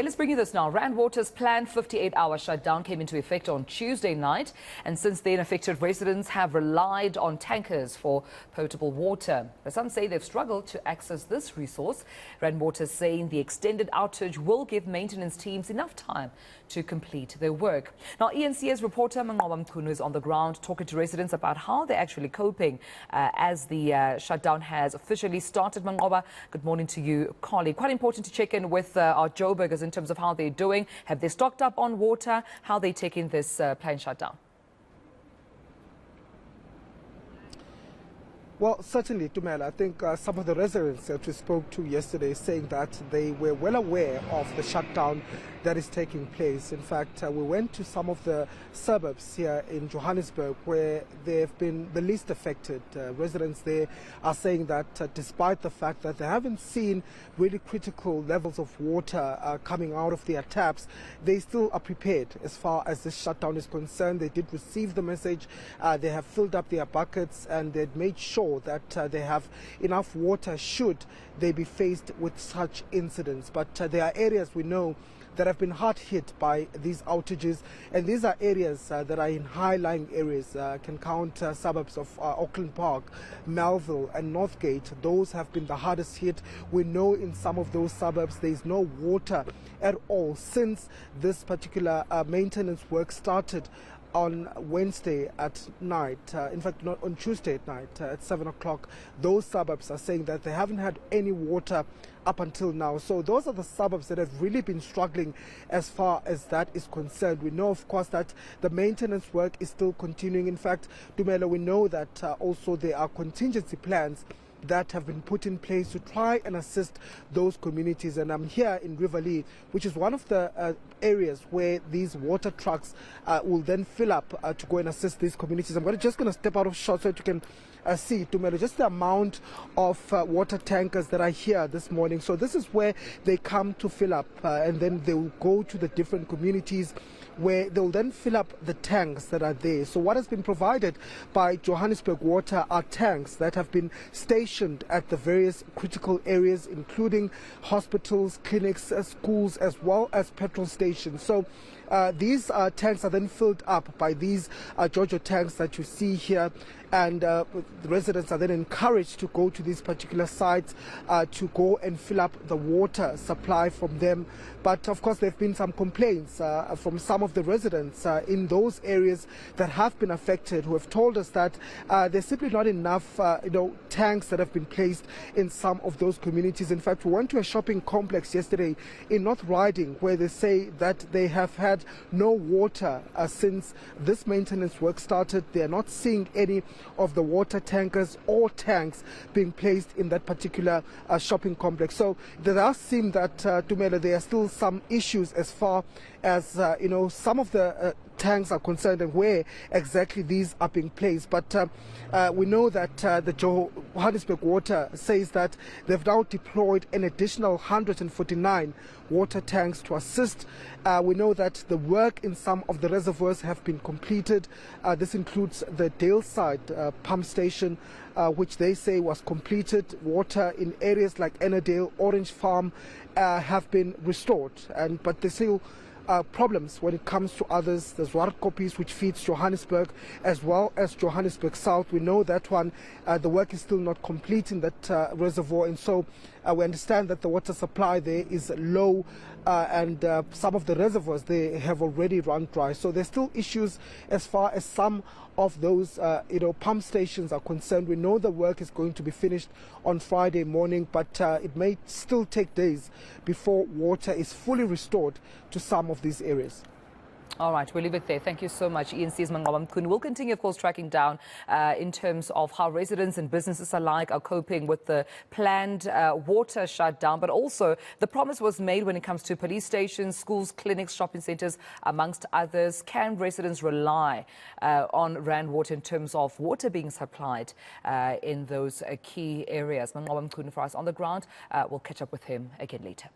let's bring you this now. Rand Water's planned 58-hour shutdown came into effect on Tuesday night, and since then affected residents have relied on tankers for potable water. But some say they've struggled to access this resource. Rand Water is saying the extended outage will give maintenance teams enough time to complete their work. Now, eNCA's reporter Manqoba Mchunu is on the ground talking to residents about how they're actually coping as the shutdown has officially started. Manqoba, good morning to you, colleague. Quite important to check in with our Joburgers in terms of how they're doing. Have they stocked up on water? How are they taking this planned shutdown? Well, certainly, Tumela, I think some of the residents that we spoke to yesterday saying that they were well aware of the shutdown that is taking place. In fact, we went to some of the suburbs here in Johannesburg where they've been the least affected. Residents there are saying that despite the fact that they haven't seen really critical levels of water coming out of their taps, they still are prepared as far as this shutdown is concerned. They did receive the message. They have filled up their buckets and they've made sure that they have enough water should they be faced with such incidents. But there are areas we know that have been hard hit by these outages, and these are areas that are in high-lying areas. Can count suburbs of Auckland Park, Melville and Northgate. Those have been the hardest hit. We know in some of those suburbs there is no water at all since this particular maintenance work started on Wednesday at night, in fact not on Tuesday at night at 7 o'clock. Those suburbs are saying that they haven't had any water up until now. So those are the suburbs that have really been struggling as far as that is concerned. We know, of course, that the maintenance work is still continuing. In fact, Dumela, we know that also there are contingency plans that have been put in place to try and assist those communities. And I'm here in Relied, which is one of the areas where these water trucks will then fill up to go and assist these communities. I'm just going to step out of shot so that you can see, Tumelo, just the amount of water tankers that are here this morning. So this is where they come to fill up and then they will go to the different communities where they'll then fill up the tanks that are there. So what has been provided by Johannesburg Water are tanks that have been stationed at the various critical areas, including hospitals, clinics, schools, as well as petrol stations. So these tanks are then filled up by these Jojo tanks that you see here, and the residents are then encouraged to go to these particular sites to go and fill up the water supply from them. But of course there have been some complaints from some of the residents in those areas that have been affected, who have told us that there's simply not enough tanks that have been placed in some of those communities. In fact, we went to a shopping complex yesterday in North Riding where they say that they have had no water since this maintenance work started. They are not seeing any of the water tankers or tanks being placed in that particular shopping complex. So there does seem that, Tumela, there are still some issues as far as some of the tanks are concerned and where exactly these are being placed. But we know that the Johannesburg Water says that they've now deployed an additional 149 water tanks to assist. We know that the work in some of the reservoirs have been completed. This includes the Daleside pump station, which they say was completed. Water in areas like Ennerdale, Orange Farm have been restored, but there's still problems when it comes to others. There's Warkopis, which feeds Johannesburg, as well as Johannesburg South. We know that one, the work is still not complete in that reservoir, and so we understand that the water supply there is low, and some of the reservoirs they have already run dry. So there's still issues as far as some of those pump stations are concerned. We know the work is going to be finished on Friday morning, but it may still take days before water is fully restored to some of these areas. All right, we'll leave it there. Thank you so much, eNCA's Manqoba Mchunu. We'll continue, of course, tracking down in terms of how residents and businesses alike are coping with the planned water shutdown, but also the promise was made when it comes to police stations, schools, clinics, shopping centres, amongst others. Can residents rely on Rand Water in terms of water being supplied in those key areas? Manqoba Mchunu for us on the ground. We'll catch up with him again later.